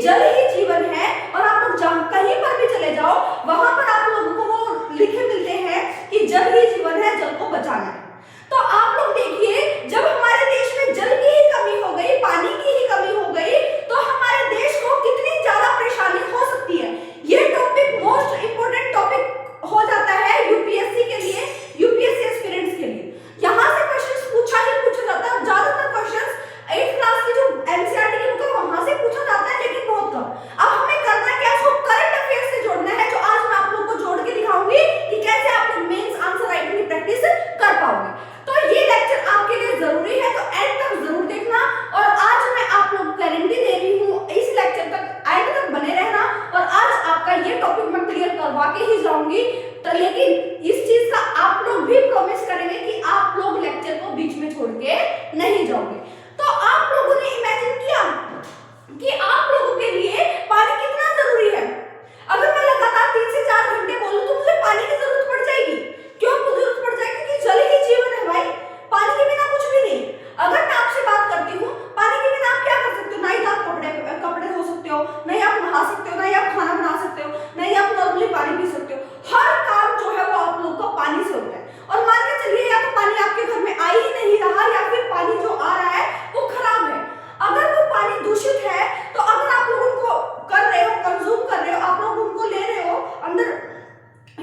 जल ही जीवन है, और आप लोग जहां कहीं पर भी चले जाओ वहां पर आप लोगों को वो लिखे मिलते हैं कि जल ही जीवन है, जल को बचाना है। तो आप लोग देखिए, जब हमारे देश में जल की ही कमी हो गई, पानी की ही कमी हो गई, तो हमारे देश को कितनी ज्यादा परेशानी हो सकती है। ये टॉपिक मोस्ट इंपोर्टेंट टॉपिक हो जाता है यूपीएससी के लिए, यूपीएससी एस्पिरेंट्स के लिए। यहाँ से क्वेश्चंस पूछा जाता है, ज्यादातर क्वेश्चंस 8th क्लास की जो एनसीईआरटी की बुक है वहां से पूछा जाता है, लेकिन बहुत कम। अब हमें करना क्या है, इसको करंट अफेयर से जोड़ना है, जो आज मैं आप लोगों को जोड़ के दिखाऊंगी कि कैसे आप लोग मेंस आंसर राइटिंग की प्रैक्टिस कर पाओगे। तो ये लेक्चर आपके लिए जरूरी है, तो एंड तक जरूर देखना। और आज मैं आप लोग गारंटी दे रही हूँ, इस लेक्चर तक एंड तक बने रहना, और आज आपका ये टॉपिक मैं क्लियर करवा के ही जाऊंगी। तो लेकिन इस चीज का आप लोग भी प्रॉमिस करेंगे कि आप लोग लेक्चर को बीच में छोड़ के नहीं जाओगे। तो आप लोगों ने इमेजिन किया कि आप लोगों के लिए पानी कितना जरूरी है। अगर मैं लगातार 3 से 4 घंटे बोलूं तो मुझे पानी की जरूरत पड़ जाएगी। क्यों जरूरत पड़ जाएगी? क्योंकि जल ही जीवन है भाई, पानी के बिना कुछ भी नहीं। अगर मैं आपसे बात करती हूँ, पानी के बिना आप क्या कर सकते हो? ना ही आप कपड़े धो सकते हो, नहीं आप नहा सकते हो, नहीं आप खाना बना सकते हो, नहीं आप नॉर्मली पानी पी सकते हो। हर काम जो है वो आप लोग को पानी से होता है। और मान के चलिए या तो पानी आपके घर में आ ही नहीं रहा, या फिर पानी जो आ रहा है वो खराब है। अगर वो पानी दूषित है, तो अगर आप लोग उनको कर रहे हो, कंज्यूम कर रहे हो, आप लोग उनको ले रहे हो, अंदर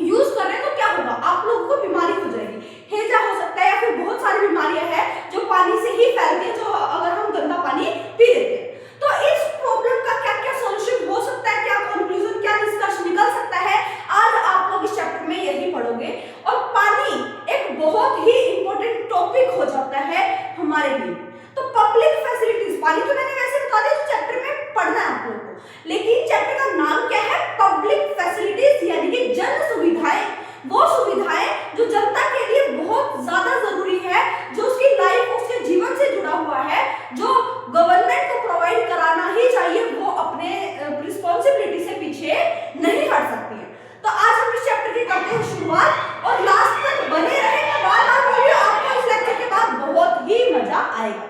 यूज कर रहे हैं, तो क्या होगा? आप लोगों को बीमारी हो जाएगी, हैजा हो सकता है, या फिर बहुत सारी बीमारियां हैं जो पानी से ही फैलती है, जो अगर हम गंदा पानी पी लेते हैं। तो इस प्रॉब्लम का क्या क्या सॉल्यूशन हो सकता है, क्या कंक्लूजन, क्या निष्कर्ष निकल सकता है, आज आप लोग इस चैप्टर में यही पढ़ोगे। और पानी एक बहुत ही इंपॉर्टेंट टॉपिक हो जाता है हमारे लिए। तो पब्लिक फैसिलिटीज, पानी तो मैंने वैसे बता दिया, चैप्टर में पढ़ना है आप लोगों को, लेकिन चैप्टर का नाम क्या है? पब्लिक फैसिलिटीज, यानी कि जन सुविधाएं। वो सुविधाएं जो जनता के लिए बहुत ज्यादा जरूरी है, जो उसकी लाइफ, उसके जीवन से जुड़ा हुआ है, जो गवर्नमेंट को प्रोवाइड कराना ही चाहिए, वो अपने रिस्पॉन्सिबिलिटी से पीछे नहीं हट सकती है। तो आज हम इस चैप्टर की करते हैं शुरुआत, और लास्ट तक बने रहे। मैं बार-बार बोल रही हूं, आपको इस लेक्चर के बाद बहुत ही मजा आएगा।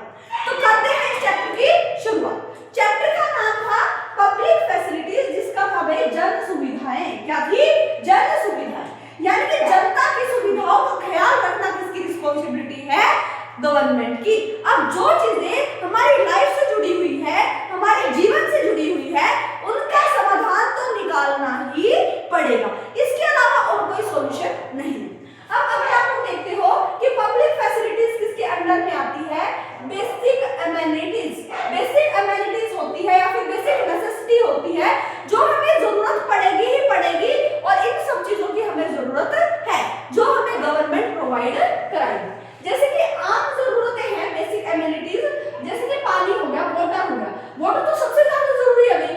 तो करते हैं इस चैप्टर की शुरुआत। चैप्टर का नाम था पब्लिक फैसिलिटीज, जिसका था भाई जन सुविधाएं। क्या थी? जन सुविधाएं, यानी कि जनता की सुविधाओं का ख्याल रखना किसकी रिस्पॉन्सिबिलिटी है? गवर्नमेंट की। अब जो चीजें हमारी लाइफ से जुड़ी हुई है, हमारे जीवन से जुड़ी हुई है, उनका समाधान तो निकालना ही पड़ेगा, इसके अलावा और कोई सॉल्यूशन नहीं। अब अगर आप लोग देखते हो कि पब्लिक फैसिलिटीज किसके अंडर में आती है? Basic amenities. बेसिक एमेनिटीज होती है, या फिर बेसिक नेसेसिटी होती है, जो हमें जरूरत पड़ेगी ही पड़ेगी, और इन सब चीजों की हमें जरूरत है, जो हमें गवर्नमेंट प्रोवाइड कराएगी। जैसे कि आम जरूरतें हैं बेसिक एमेनिटीज, जैसे कि पानी हो गया, वाटर हो गया। वाटर तो सबसे ज्यादा जरूरी है भाई।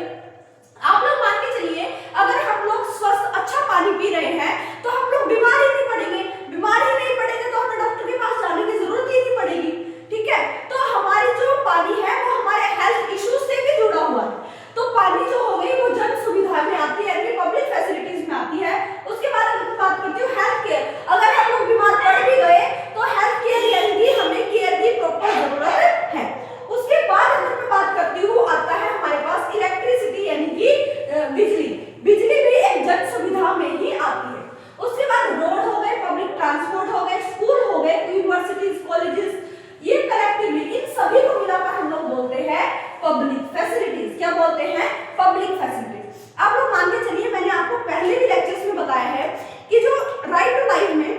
आप लोग मान के चलिए, अगर हम लोग स्वस्थ अच्छा पानी पी रहे हैं, तो हम लोग बीमार ही नहीं पड़ेंगे। बीमार ही नहीं पड़ेंगे तो हमें डॉक्टर के पास जाने की जरूरत ही नहीं पड़ेगी। ठीक है, तो हमारी जो पानी है वो हमारे हेल्थ इश्यूज से भी जुड़ा हुआ है। तो पानी जो हो गई वो जन सुविधा में आती है, पब्लिक फैसिलिटीज में आती है। उसके बाद मैं बात करती हूँ हेल्थ केयर। अगर हम लोग बीमार पड़ भी गए तो हेल्थ केयर यानी कि हमें केयर की प्रॉपर जरूरत है। उसके बाद अगर मैं बात करती हूँ, आता है हमारे पास इलेक्ट्रिसिटी, यानी कि बिजली। बिजली भी एक जन सुविधा में ही आती है। उसके बाद रोड हो गए, पब्लिक ट्रांसपोर्ट हो गए, स्कूल हो गए, यूनिवर्सिटीज, कॉलेजेस, ये कलेक्टिवली इन सभी को मिलाकर हम लोग बोलते हैं पब्लिक फैसिलिटीज। क्या बोलते हैं? Public facilities. आप लोग मान के चलिए, मैंने आपको पहले भी लेक्चर्स में बताया है कि जो राइट टू लाइफ में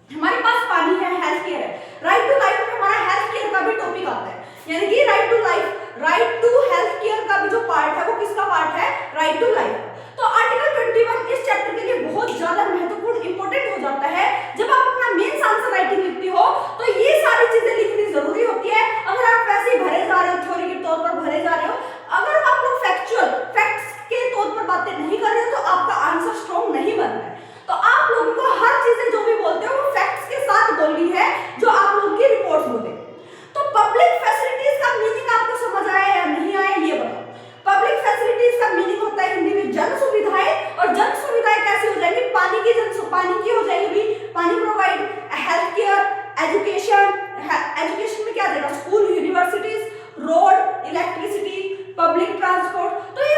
हमारे पास पानी है, हेल्थ केयर है। राइट टू लाइफ में हमारा हेल्थ केयर का भी टॉपिक आता है, यानी कि right to life, right to health care का भी जो पार्ट है वो किसका पार्ट है? Right to life. तो आर्टिकल 21 इस चैप्टर के लिए बहुत ज्यादा महत्वपूर्ण इंपॉर्टेंट हो जाता है। जब आप अपना मेंस आंसर राइटिंग लिखती हो तो ये सारी चीजें लिखनी जरूरी होती है। अगर आप वैसे ही भरे जा रहे हो, थ्योरी के तौर पर भरे जा रहे हो, अगर आप लोग फैक्चुअल फैक्ट्स के तौर पर बातें नहीं कर रहे हो, तो आपका आंसर स्ट्रॉन्ग नहीं बन रहा है। तो आप लोगों को हर चीजें जो भी बोलते हो वो फैक्ट्स के साथ बोलनी है, जो आप लोगों की रिपोर्ट होते। तो पब्लिक फैसिलिटीज का मीनिंग आपको समझ आया या नहीं आया, ये बताओ। पब्लिक फैसिलिटीज का मीनिंग होता है हिंदी में जन सुविधाएं। और जन सुविधाएं कैसे हो जाएंगी? पानी की पानी की हो जाएगी, पानी provide, health care, education. Education में क्या देगा? School, universities, road, electricity, public transport. तो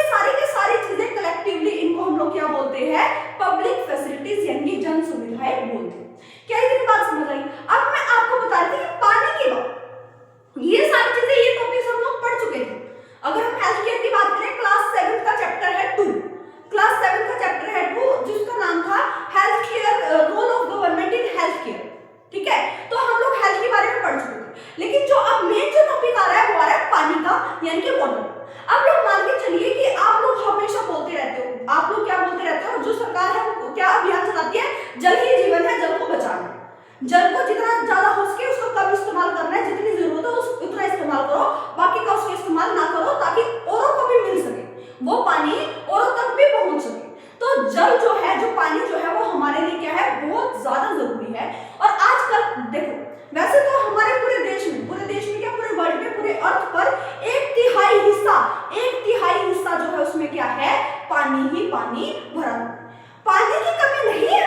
आप लोग मान के चलिए कि आप लोग हमेशा बोलते रहते हो, आप लोग क्या बोलते रहते हो, जो सरकार है वो क्या अभियान चलाती है, जल ही जीवन है, जल को बचाना है। जल को जितना ज्यादा हो सके उसको कम इस्तेमाल करना है, जितनी जरूरत है उतना इस्तेमाल करो, बाकी का उसको इस्तेमाल ना करो, ताकि औरों को भी मिल सके, वो पानी औरों तक भी पहुंच सके। तो जल जो है, जो पानी जो है वो हमारे लिए क्या है, बहुत ज्यादा जरूरी है। और आजकल देखो, वैसे तो हमारे पूरे देश में क्या, पूरे वर्ल्ड में, पूरे अर्थ पर 1/3 हिस्सा जो है उसमें क्या है, पानी ही पानी भरा। पानी की कमी नहीं है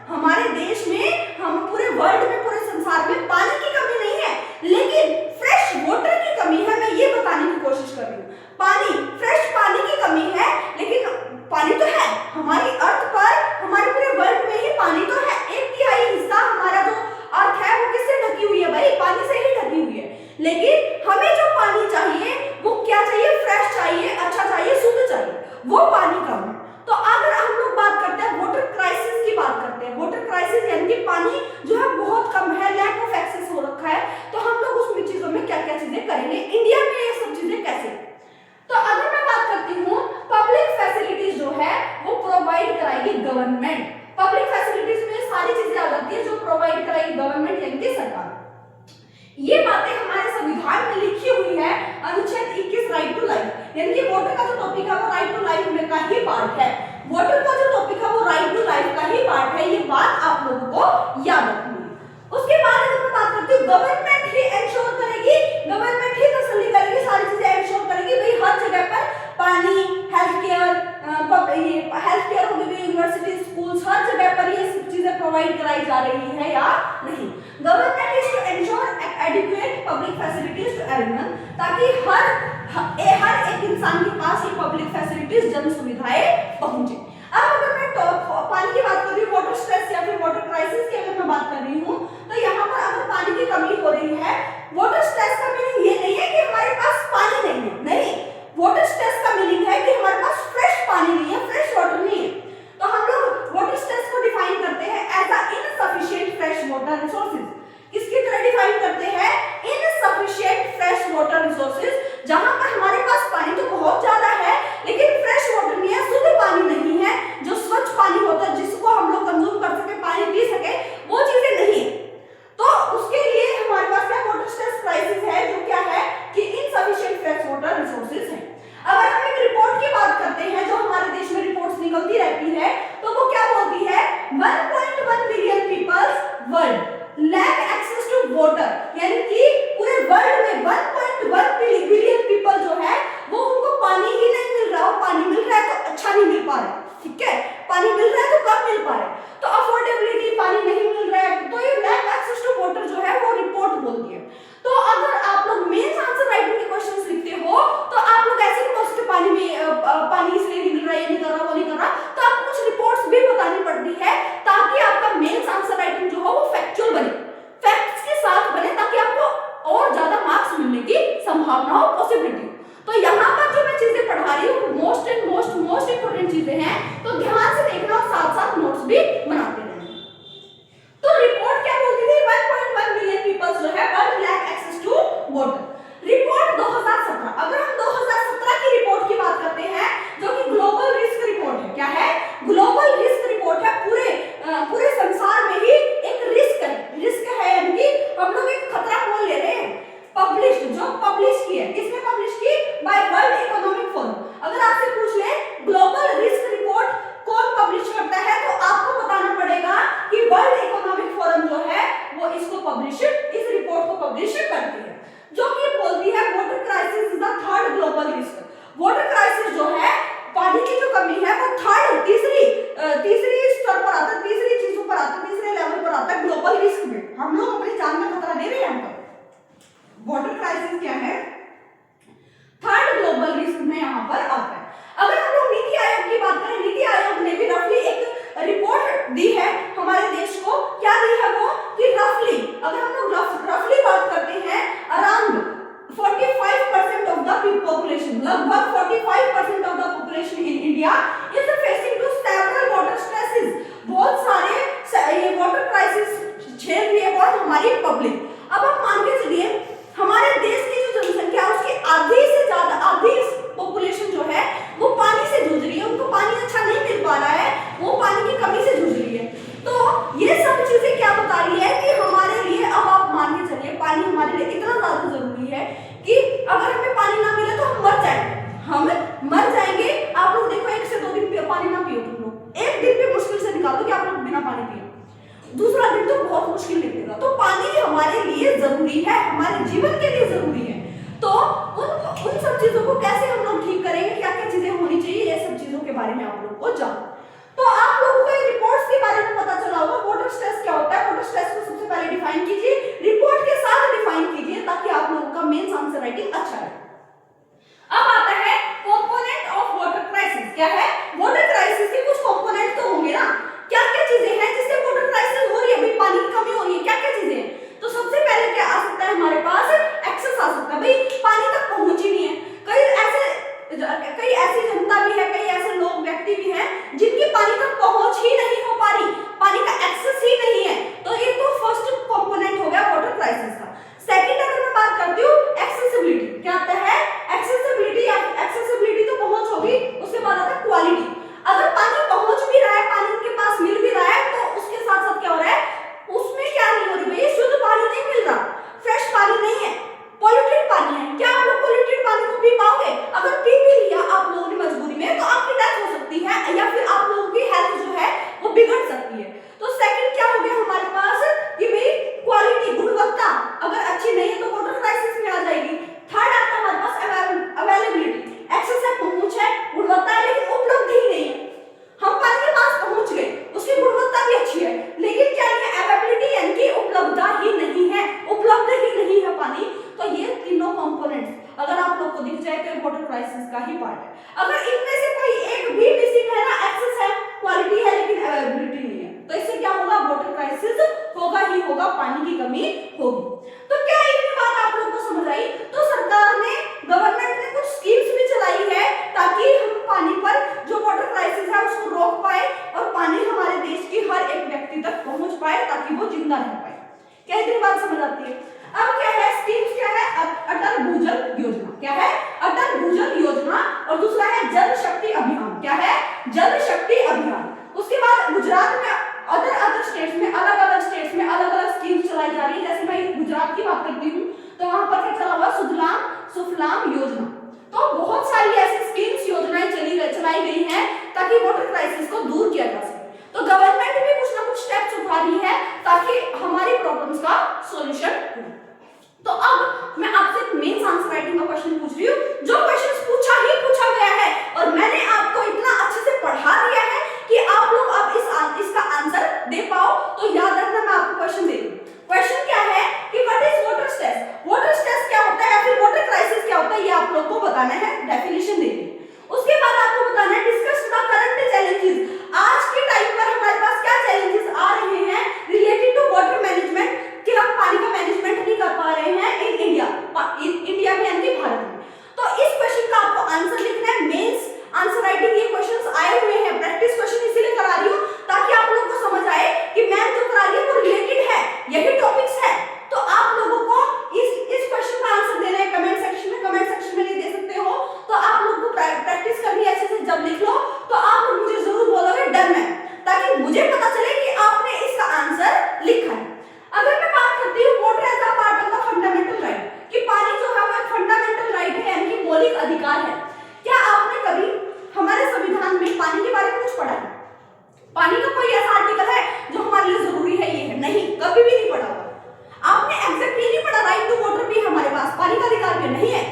हमारे देश में, हम पूरे वर्ल्ड में, पूरे संसार में पानी की कमी नहीं है, लेकिन फ्रेश वाटर की कमी है। मैं ये बताने की कोशिश कर रही हूँ, फ्रेश पानी की कमी है, लेकिन पानी तो है हमारी अर्थ पर, हमारे पूरे वर्ल्ड में ही पानी तो है। 1/3 हिस्सा हमारा जो अर्थ है वो किससे ढकी हुई है भाई, पानी से ही ढकी हुई है। लेकिन हमें जो पानी चाहिए वो क्या चाहिए, फ्रेश चाहिए, अच्छा चाहिए, शुद्ध चाहिए, वो पानी कम है। तो अगर हम लोग बात करते हैं वाटर क्राइसिस की, बात करते हैं वाटर क्राइसिस, यानी कि पानी जो है बहुत कम है, लैक ऑफ एक्सेस हो रखा है, तो हम लोग उसमें चीजों में क्या क्या चीजें करेंगे, इंडिया में ये सब चीजें कैसे। तो अगर मैं बात करती हूँ, पब्लिक फैसिलिटीज जो है वो प्रोवाइड कराएगी गवर्नमेंट। पब्लिक फैसिलिटीज में सारी चीजें आ जाती है जो प्रोवाइड कराएगी गवर्नमेंट, यानी कि सरकार। ये बातें हमारे संविधान में लिखी हुई है, अनुच्छेद 21 राइट टू लाइफ, यानी कि वाटर का जो टॉपिक है वो राइट टू लाइफ में का ही पार्ट है। वाटर का जो टॉपिक है वो राइट टू लाइफ का ही पार्ट है, ये बात आप लोगों को याद रखनी है। उसके बाद अगर मैं बात करती हूँ, गवर्नमेंट ही इंश्योर करेगी, गवर्नमेंट ही तसल्ली करेगी, सारी चीजें इंश्योर करेगी भाई हर जगह पर पानी, हेल्थ केयर हो गई, यूनिवर्सिटी, स्कूल्स, हर जगह पर ये सब चीजें प्रोवाइड कराई जा रही है या नहीं। Government is to ensure adequate public facilities to everyone, ताकि हर एक इंसान के पास ये पब्लिक फैसिलिटीज, जन सुविधाएं पहुंचे। अब अगर मैं पानी की बात कर रही हूँ, वाटर स्ट्रेस या फिर वाटर क्राइसिस की अगर मैं बात कर रही हूँ, तो यहाँ पर अगर पानी की कमी हो रही है, वाटर स्ट्रेस का मीनिंग ये नहीं है कि हमारे पास पानी नहीं है, नहीं, वाटर स्ट्रेस का मीनिंग है कि हमारे पास फ्रेश पानी नहीं है, फ्रेश वाटर नहीं है। तो हम लोग वाटर स्ट्रेस को डिफाइन करते हैं as a insufficient fresh water resources. किसकी तरह डिफाइन करते हैं, इनसफिशिएंट फ्रेश वाटर रिसोर्सेज, जहां पर हमारे पास पानी तो बहुत ज्यादा है लेकिन फ्रेश वाटर नहीं है, शुद्ध पानी नहीं है, जो स्वच्छ पानी होता है जिसको हम लोग कंज्यूम कर सके, पानी पी सके, वो चीजें नहीं है। तो उसके लिए हमारे पास क्या वाटर स्ट्रेस क्राइसिस है, जो क्या है कि इनसफिशिएंट फ्रेश वाटर रिसोर्सेज है। अगर हम एक रिपोर्ट की बात करते हैं, जो हमारे देश में रिपोर्ट्स निकलती रहती है, तो वो क्या बोलती है, 1.1 billion peoples world lack access to water, यानी कि पूरे वर्ल्ड में 1.1 बिलियन पीपल जो है वो उनको पानी ही नहीं मिल रहा, पानी मिल रहा है तो अच्छा नहीं मिल पा रहा, ठीक है, पानी मिल रहा है तो कम मिल पा रहा है, तो अफोर्डेबिलिटी, पानी नहीं मिल रहा है, तो ये लैक एक्सेस टू वाटर जो है वो रिपोर्ट बोलती है। तो अगर आप लोग मेंस आंसर राइटिंग के क्वेश्चंस लिखते हो, तो आप लोग ऐसे नहीं बोल सकते पानी इसलिए नहीं मिल रहा, ये नहीं कर रहा, वो नहीं कर रहा, तो आपको कुछ रिपोर्ट्स भी बतानी पड़ती है, ताकि आपका मेंस आंसर राइटिंग जो हो वो फैक्चुअल बने, फैक्ट्स के साथ बने, ताकि आपको और ज्यादा मार्क्स मिलने की संभावना हो, पॉसिबिलिटी। तो यहाँ पर जो मैं चीजें पढ़ा रही हूँ मोस्ट इंपोर्टेंट चीजें हैं, तो ध्यान से देखना और साथ साथ नोट्स भी बनाते रहना। तो रिपोर्ट क्या बोलती थी, 1.1 मिलियन पीपल्स जो है world lack access to water. Report 2017, अगर हम 2017 की रिपोर्ट की बात करते हैं, जो कि ग्लोबल रिस्क रिपोर्ट है, क्या है, ग्लोबल रिस्क रिपोर्ट है, पूरे संसार में ही एक रिस्क है, यानी कि हम लोग एक खतरा मोल ले रहे हैं, जो पब्लिश की है, किसने पब्लिश की, बाय वर्ल्ड इकोनॉमिक फोरम। अगर आपसे पूछ ले ग्लोबल रिस्क रिपोर्ट कौन पब्लिश करता है, तो आपको बताना पड़ेगा कि वर्ल्ड इकोनॉमिक फोरम जो है वो इसको इस रिपोर्ट को पब्लिश करती है, जो कि बोलती है water crisis is the third global risk. Water crisis जो है, पानी की जो कमी है वो तीसरी स्तर पर आता है, तीसरी चीजों पर आता है, तीसरे लेवल पर आता है ग्लोबल रिस्क में। हम लोग अपनी जान का खतरा दे रहे हैं। वाटर क्राइसिस क्या है, थर्ड ग्लोबल रिस्क में यहाँ पर आता है। अगर हम लोग नीति आयोग की बात करें, नीति आयोग ने भी रफली एक रिपोर्ट दी है हमारे देश को, क्या दी है वो, कि रफली, अगर हम लोग रफली बात करते हैं, अराउंड 45% ऑफ द पॉपुलेशन, लगभग 45% of the population in India is facing to several water stresses. बहुत सारे ये वाटर क्राइसिस झेल रही है और हमारी पब्लिक। अब आप मान के चलिए हमारे देश की जो जनसंख्या उसकी आधी चीजों को कैसे हम लोग ठीक करेंगे, क्या क्या चीजें होनी चाहिए, ये सब चीजों के बारे में आप लोग को जानो। तो आप लोगों को रिपोर्ट्स के बारे में पता चला होगा, वाटर स्ट्रेस क्या होता है। वाटर स्ट्रेस को सबसे पहले डिफाइन कीजिए, रिपोर्ट के साथ डिफाइन कीजिए ताकि आप लोगों का मेंस आंसर राइटिंग अच्छा है। अब आता है कंपोनेंट ऑफ वाटर क्राइसिस। क्या है? वाटर क्राइसिस के कुछ कंपोनेंट तो होंगे ना, क्या क्या चीजें हैं जिससे वाटर क्राइसिस हो रही है, भाई पानी की कमी हो रही है, क्या क्या चीजें हैं। तो सबसे पहले क्या आ सकता है हमारे पास, एक्सेस आ सकता है, भाई पानी तक पहुंच ही नहीं है। कई ऐसी जनता भी है, कई ऐसे लोग व्यक्ति भी हैं जिनकी पानी तक पहुंच ही नहीं हो पा रही, पानी का एक्सेस ही नहीं है। तो ये तो फर्स्ट कंपोनेंट हो गया वाटर क्राइसिस का। सेकंड अगर मैं बात करती हूँ एक्सेसिबिलिटी, क्या आता है? एक्सेसिबिलिटी तो पहुंच होगी, उसके बाद आता है क्वालिटी। अगर पानी पहुंच भी रहा है, पानी उनके पास मिल भी रहा है, तो उसके साथ साथ क्या हो रहा है, उसमें क्या नहीं हो रही भाई, शुद्ध पानी नहीं मिल रहा, फ्रेश पानी नहीं है, पॉल्यूटेड पानी है। क्या आप लोग पॉल्यूटेड पानी को पी पाओगे? अगर पी भी लिया आप लोगों ने मजबूरी में, तो आपकी डेथ हो सकती है या फिर आप लोगों की हेल्थ जो है वो बिगड़ सकती है। तो सेकंड क्या हो गया हमारे पास कि भाई क्वालिटी, गुणवत्ता अगर अच्छी नहीं है तो वाटर क्राइसिस में आ जाएगी। थर्ड आता है हमारे पास अवेलेबिलिटी, एक्सेस है, पहुंच है, गुणवत्ता है, लेकिन उपलब्धि ही नहीं है। हम पानी के पास पहुंच गए, उसकी गुणवत्ता भी अच्छी है, लेकिन क्या है अवेलेबिलिटी यानी कि उपलब्धता ही नहीं है, उपलब्ध ही नहीं है पानी। तो ये तीनों कंपोनेंट्स अगर आप लोग को दिख जाए तो वाटर क्राइसिस का ही पार्ट है। अगर इनमें से कोई एक भी मिसिंग है ना, एक्सेस है, क्वालिटी है लेकिन अवेलेबिलिटी नहीं है, तो इससे क्या होगा, वाटर क्राइसिस होगा ही होगा, पानी की कमी होगी। तो क्या इतनी बात आप लोग को समझ आई? तो सरकार ने, गवर्नमेंट ने कुछ स्कीम्स भी चलाई है ताकि हम पानी पर जो वाटर क्राइसिस है उसको रोक पाए और पानी हमारे देश की हर एक व्यक्ति तक पहुंच पाए ताकि वो जिंदा रह पाए। क्या इतनी बात समझ आती है? अब क्या है स्कीम्स, क्या है अटल भूजल योजना, क्या है अटल भूजल योजना, और दूसरा है जल शक्ति अभियान। क्या है? जल शक्ति अभियान। उसके बाद गुजरात में अदर स्टेट्स में अलग अलग स्कीम्स चलाई जा रही है। जैसे मैं गुजरात की बात करती हूँ तो वहां पर क्या चला हुआ, सुजलाम सुफलाम योजना। तो बहुत सारी ऐसी स्कीम्स, योजनाएं चलाई गई हैं ताकि वाटर क्राइसिस को दूर किया जा सके। तो गवर्नमेंट भी कुछ ना कुछ स्टेप्स उठा रही है ताकि हमारी प्रॉब्लम्स का सॉल्यूशन हो। तो अब मैं आपसे मेंस आंसर राइटिंग का क्वेश्चन पूछ रही हूँ, जो क्वेश्चन पूछा गया है और मैंने आपको इतना अच्छे से पढ़ा दिया है कि आप लोग अब इसका आंसर दे पाओ। तो याद रखना, मैं आपको क्वेश्चन दे दूं। क्वेश्चन क्या है कि what is water stress, water stress क्या होता है या फिर वाटर क्राइसिस क्या होता है, ये आप लोग को बताना है, डेफिनेशन देनी है। उसके बाद आपको बताना है डिस्कस द करंट चैलेंजेस, आज के टाइम पर हमारे पास क्या चैलेंजेस आ रहे हैं रिलेटेड टू वाटर मैनेजमेंट, कि हम पानी का मैनेजमेंट नहीं कर पा रहे हैं इन इंडिया में यानी भारत में। तो इस क्वेश्चन का आपको आंसर लिखना है। मेंस आंसर राइटिंग ये क्वेश्चंस आए हुए हैं, प्रैक्टिस क्वेश्चन इसीलिए करा रही हूँ ताकि आप लोगों को समझ आए कि मैम जो करा रही है वो रिलेटेड है, यही टॉपिक्स है। तो आप लोगों को इस क्वेश्चन का आंसर देना है कमेंट सेक्शन में नहीं दे सकते हो तो आप लोग को प्रैक्टिस करनी है अच्छे से। जब लिख लो तो आप लोग मुझे जरूर बोलोगे डन है, ताकि मुझे पता चले कि आपने इसका आंसर लिखा है। अगर मैं बात करती हूँ water as a part of the fundamental right, कि पानी जो है वो एक फंडामेंटल राइट है यानी कि मौलिक अधिकार है। क्या आपने कभी हमारे संविधान में पानी के बारे में कुछ पढ़ा है? पानी का कोई ऐसा आर्टिकल है जो हमारे लिए जरूरी है ये है? नहीं, कभी भी नहीं पढ़ा होगा। आपने एग्जैक्टली नहीं पढ़ा, राइट टू वाटर भी हमारे पास पानी का अधिकार भी नहीं है,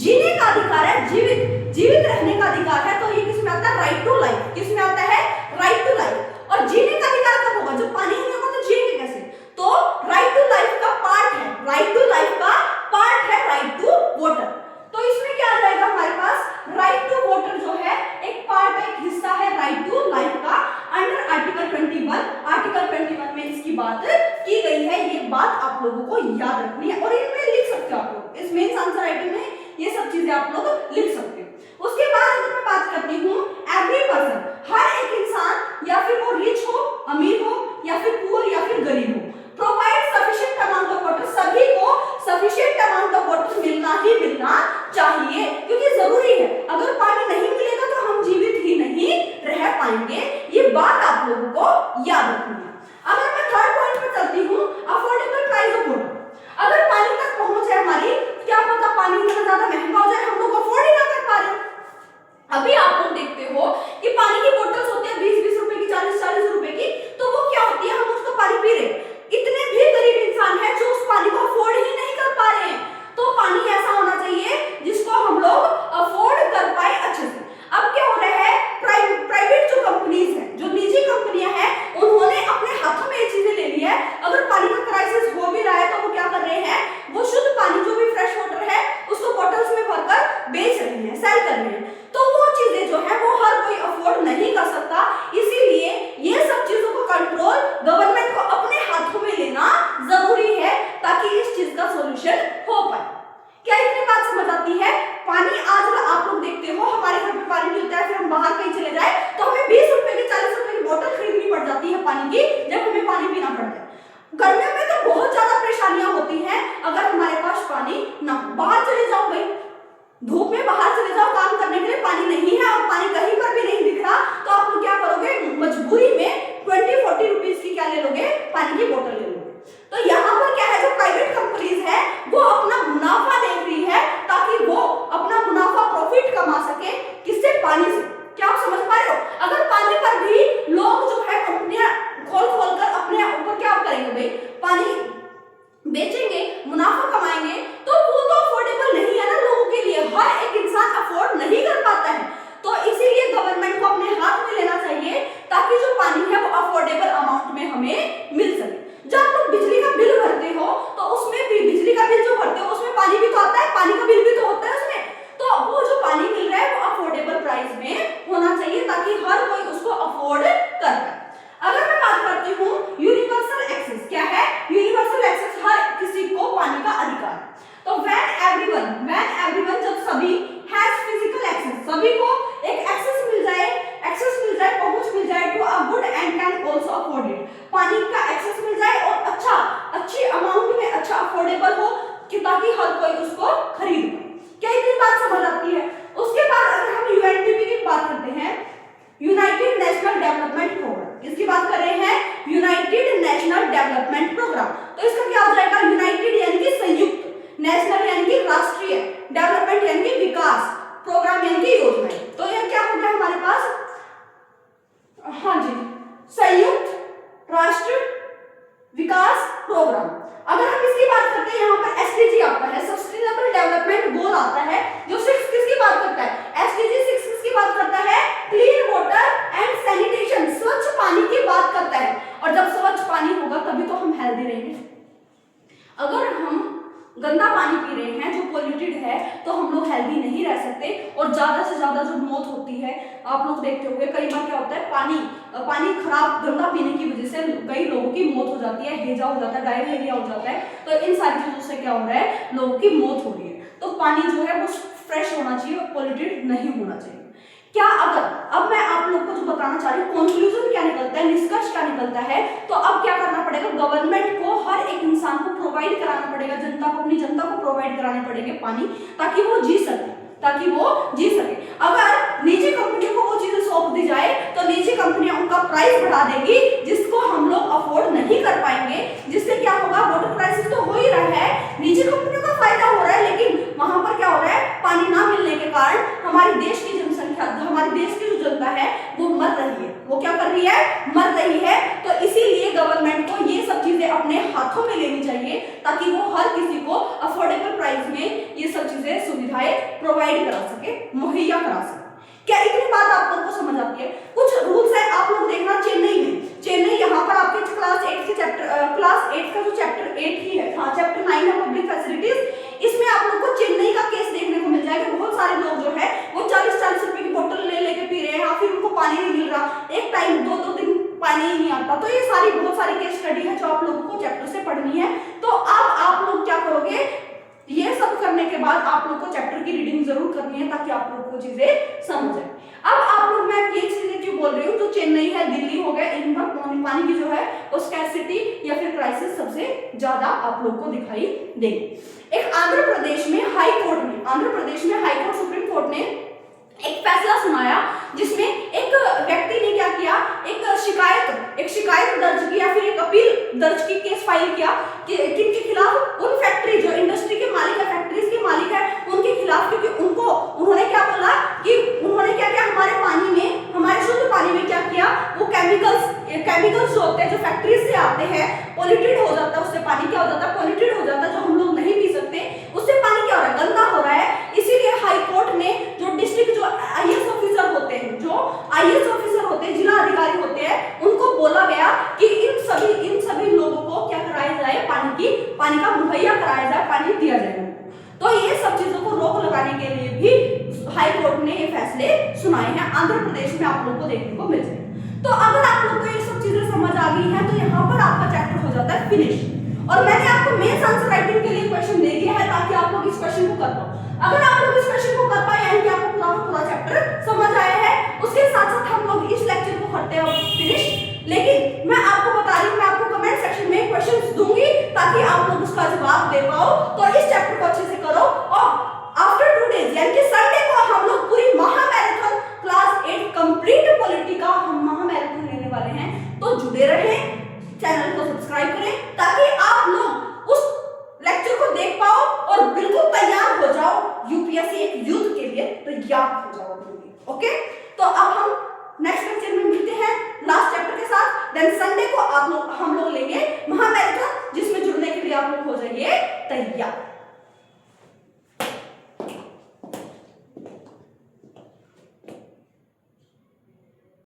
जीने का अधिकार है, जीवित रहने का अधिकार है। तो ये किसमें आता है? Right to life. किसमें आता है? Right to life. और जीने का अधिकार कब होगा? जब पानी नहीं होगा तो जिएंगे कैसे? तो राइट टू लाइफ का पार्ट है, राइट टू लाइफ का पार्ट है राइट टू वाटर। तो इसमें क्या आ जाएगा हमारे पास? राइट टू वाटर जो है एक पार्ट, एक हिस्सा है राइट टू लाइफ का अंडर आर्टिकल 21 में इसकी बात की गई है। ये बात आप लोगों को याद रखनी है और इनमें लिख सकते हो आप लोग, इस मेंस आंसर राइटिंग में ये सब चीजें आप लोग लिख सकते हो। उसके बाद अगर मैं बात करती हूँ एवरी पर्सन, हर एक इंसान, या फिर वो रिच हो, अमीर हो, या फिर पुअर या फिर गरीब हो, provide sufficient amount of water, सभी को सफिशिएंट अमाउंट ऑफ वाटर मिलना ही मिलना चाहिए, क्योंकि जरूरी है। अगर पानी नहीं मिलेगा तो हम जीवित ही नहीं रह पाएंगे। ये बात आप लोगों को याद रखनी है। अगर मैं थर्ड पॉइंट पर चलती हूँ, अफोर्डेबल प्राइस ऑफ वाटर। अगर पानी तक पहुंच है हमारी, क्या पता पानी इतना ज्यादा महंगा हो जाए हम लोग अफोर्ड ही ना कर पा रहे। अभी आप लोग देखते हो कि पानी की बोतल्स होती है 20-20 रुपए की, 40-40 रुपए की, तो वो क्या होती है, हम उसको पानी पी रहे। इतने भी गरीब इंसान है जो उस पानी को अफोर्ड ही नहीं कर पा रहे हैं। तो पानी ऐसा होना चाहिए जिसको हम लोग सेल कर रहे हैं, तो वो चीजें जो है वो हर कोई अफोर्ड नहीं कर सकता। इसीलिए ये सब चीजों को कंट्रोल गवर्नमेंट को अपने हाथों में लेना जरूरी है ताकि इस चीज का सॉल्यूशन हो पाए। क्या इतनी बात समझ आती है? पानी आज आप लोग देखते हो हमारे घर में पानी नहीं होता है, फिर हम बाहर कहीं चले जाए तो हमें 20 रुपए की 40 रुपए की बोतल खरीदनी पड़ जाती है पानी की, जब हमें पानी पीना पड़ता है। गर्मियों में तो बहुत ज्यादा परेशानियां होती हैं अगर हमारे पास पानी ना हो। बाहर चले जाओ भाई, धूप में बाहर चले जाओ काम करने के लिए, पानी नहीं है और पानी कहीं पर भी नहीं दिख रहा, तो आप लोग क्या करोगे? मजबूरी में 20-40 रुपीज की क्या ले लोगे? पानी की बोतल ले लोगे। तो यहाँ पर क्या है, जो प्राइवेट कंपनीज है वो अपना मुनाफा देख रही है ताकि वो अपना मुनाफा प्रॉफिट कमा सके। किससे? पानी से। क्या आप समझ पा रहे हो? अगर पानी पर भी लोग जो है कंपनियां खोल कर अपने ऊपर क्या करेंगे भाई, पानी बेचेंगे, मुनाफा कमाएंगे, तो वो तो अफोर्डेबल नहीं है ना लोगों के लिए। हर एक इंसान अफोर्ड नहीं कर पाता है, तो इसीलिए गवर्नमेंट को अपने हाथ में लेना चाहिए ताकि जो पानी है वो अफोर्डेबल अमाउंट में हमें मिल सके। जब तुम बिजली का बिल भरते हो तो उसमें भी, बिजली का बिल जो भरते हो उसमें पानी भी तो आता है, पानी का बिल भी तो होता है उसमें, तो वो जो पानी मिल रहा है वो अफोर्डेबल प्राइस में होना चाहिए ताकि हर कोई उसको अफोर्ड कर पाए। अगर मैं बात करती हूँ यूनिवर्सल एक्सेस, क्या है? यूनिवर्सल एक्सेस, हर किसी को पानी का अधिकार। तो व्हेन एवरीवन, जब सभी हैज फिजिकल एक्सेस, सभी को एक एक्सेस मिल जाए, पहुंच मिल जाए to a good and can also afford it, पानी का एक्सेस मिल जाए और अच्छी अमाउंट में, अच्छा अफोर्डेबल हो कि ताकि हर कोई उसको खरीद पाए। क्या इतनी बात समझ आती है? उसके बाद अगर हम यूएनडीपी की बात करते हैं, यूनाइटेड नेशनल डेवलपमेंट प्रोग्राम, इसकी बात कर रहे हैं, यूनाइटेड नेशनल डेवलपमेंट प्रोग्राम। तो इसका क्या हो जाएगा? यूनाइटेड यानी कि संयुक्त, नेशनल यानी कि राष्ट्रीय, डेवलपमेंट यानी कि विकास, प्रोग्राम यानी कि योजना। तो ये क्या हो गया हमारे पास? हाँ जी, संयुक्त राष्ट्र विकास प्रोग्राम। अगर हम इसकी बात करते हैं, यहाँ पर एसडीजी आता है, सस्टेनेबल डेवलपमेंट गोल आता है, जो 6 किसकी बात करता है? एसडीजी 6 किसकी बात करता है? क्लीन वाटर एंड सैनिटेशन, स्वच्छ पानी की बात करता है। और जब स्वच्छ पानी होगा तभी तो हम हेल्दी रहेंगे। अगर हम गंदा पानी पी रहे हैं जो पोल्यूटेड है तो हम लोग हेल्दी नहीं रह सकते, और ज्यादा से ज्यादा जो मौत होती है आप लोग देखते होंगे, कई बार क्या होता है, पानी खराब गंदा पीने की वजह से कई लोगों की मौत हो जाती है, हैजा हो जाता है, डायरिया हो जाता है। तो इन सारी चीजों से क्या हो रहा है, लोगों की मौत हो रही है। तो पानी जो है वो फ्रेश होना चाहिए, पोल्यूटेड नहीं होना चाहिए। क्या अगर अब मैं आप लोग को जो बताना चाह रही हूँ, कंक्लूजन क्या निकलता है, निष्कर्ष क्या निकलता है, तो अब क्या करना पड़ेगा? गवर्नमेंट को हर एक इंसान को प्रोवाइड कराना पड़ेगा, जनता को, अपनी जनता को प्रोवाइड कराने पड़ेंगे पानी, ताकि वो जी सके। अगर निजी कंपनियों को वो चीजें सौंप दी जाए तो निजी कंपनियां उनका प्राइस बढ़ा देगी, जिसको हम लोग अफोर्ड नहीं कर पाएंगे, जिससे क्या होगा? वाटर क्राइसिस तो हो ही रहा है, निजी कंपनियों का फायदा हो रहा है, लेकिन वहां पर क्या हो रहा है? पानी ना मिलने के कारण हमारे देश की जनसंख्या, हमारे देश की जो जनता है वो मर रही है। वो क्या कर रही है? मर रही है। तो इसीलिए गवर्नमेंट को ये सब चीजें अपने हाथों में लेनी चाहिए ताकि वो हर किसी को अफोर्डेबल प्राइस में ये सब चीजें, सुविधाएं प्रोवाइड करा सके, मुहैया करा सके। क्या इतनी बात आप लोग को समझ आती है? कुछ रूल्स है, आप लोग देखना चेन्नई यहाँ पर आपके क्लास 8 का जो चैप्टर 8 ही है, हाँ चैप्टर 9 है पब्लिक फैसिलिटीज, इसमें आप लोग को चेन्नई का केस देखने को मिल जाएगा। बहुत सारे लोग जो है वो 40-40 रुपए की बोतल लेके पी रहे हैं, फिर उनको पानी नहीं मिल रहा, एक टाइम 2-2 दिन पानी ही नहीं आता। तो ये बहुत सारी केस स्टडी है जो आप लोगों को चैप्टर से पढ़नी है। तो अब आप लोग क्या करोगे? ये सब करने के बाद आप लोग को चैप्टर की रीडिंग जरूर करनी है ताकि आप लोग को चीजें समझ आए। अब आप लोग, मैं ये चीजें क्यों बोल रही हूँ, जो चेन्नई है, दिल्ली हो गया, इन पर पानी की जो है वो स्कैरसिटी या फिर क्राइसिस सबसे ज्यादा आप लोग को दिखाई देगी। एक आंध्र प्रदेश में हाई कोर्ट, सुप्रीम कोर्ट ने एक फैसला सुनाया जिसमें एक व्यक्ति ने क्या किया, एक शिकायत दर्ज की या फिर एक अपील दर्ज की, केस फाइल किया कि किनके खिलाफ? उन फैक्ट्री, जो इंडस्ट्री के मालिक है, फैक्ट्रीज के मालिक है, उनके खिलाफ, क्योंकि उन्होंने क्या बोला कि उन्होंने क्या किया, हमारे पानी में, हमारे शुद्ध पानी में क्या किया, वो केमिकल्स जो होते हैं, जो फैक्ट्रीज से आते हैं, पॉल्यूटेड हो जाता है, उससे पानी क्या हो जाता है? पॉल्यूटेड हो जाता है, जो हम लोग नहीं पी सकते, उससे पानी क्या हो रहा है? गंदा हो रहा है। इसीलिए हाई कोर्ट ने जो डिस्ट्रिक्ट, जो आईएएस ऑफिसर होते हैं, जिला अधिकारी होते हैं, उनको बोला गया कि इन सभी लोगों को क्या कराया जाए? पानी का मुहैया कराया जाए, पानी दिया जाए। तो ये सब चीजों को रोक लगाने के लिए भी हाई कोर्ट ने ये फैसले सुनाए हैं, आंध्र प्रदेश में आप लोगों को देखने को मिल जाए। तो अगर आप लोग को ये सब चीजें समझ आ गई हैं तो यहाँ पर आपका चैप्टर हो जाता है फिनिश। और मैंने आपको मेंस आंसर राइटिंग के लिए क्वेश्चन दे दिया है ताकि आप लोग इस क्वेश्चन को कर पाओ। अगर आप लोग इस क्वेश्चन को कर पाए यानी कि आपको पूरा चैप्टर समझ आया है। उसके साथ साथ हम लोग इस लेक्चर को करते हैं फिनिश। लेकिन मैं आपको बता रही हूँ, मैं आपको कमेंट सेक्शन में क्वेश्चंस दूंगी ताकि आप लोग उसका जवाब दे पाओ। तो इस चैप्टर को अच्छे से करो और आफ्टर 2 डेज यानी कि संडे को हम लोग पूरी महामैराथन क्लास 8 कंप्लीट पॉलिटी का हम महामैराथन लेने वाले हैं। तो जुड़े रहें, चैनल को सब्सक्राइब करें ताकि आप लोग उस लेक्चर को देख पाओ और बिल्कुल तैयार हो जाओ यूपीएससी एक युद्ध के लिए तैयार हो जाओ। ओके, तो अब हम नेक्स्ट लेक्चर में मिलते हैं लास्ट चैप्टर के साथ। देन संडे को हम लोग लेंगे महामैराथन, जिसमें जुड़ने के लिए आप लोग हो जाइए तैयार।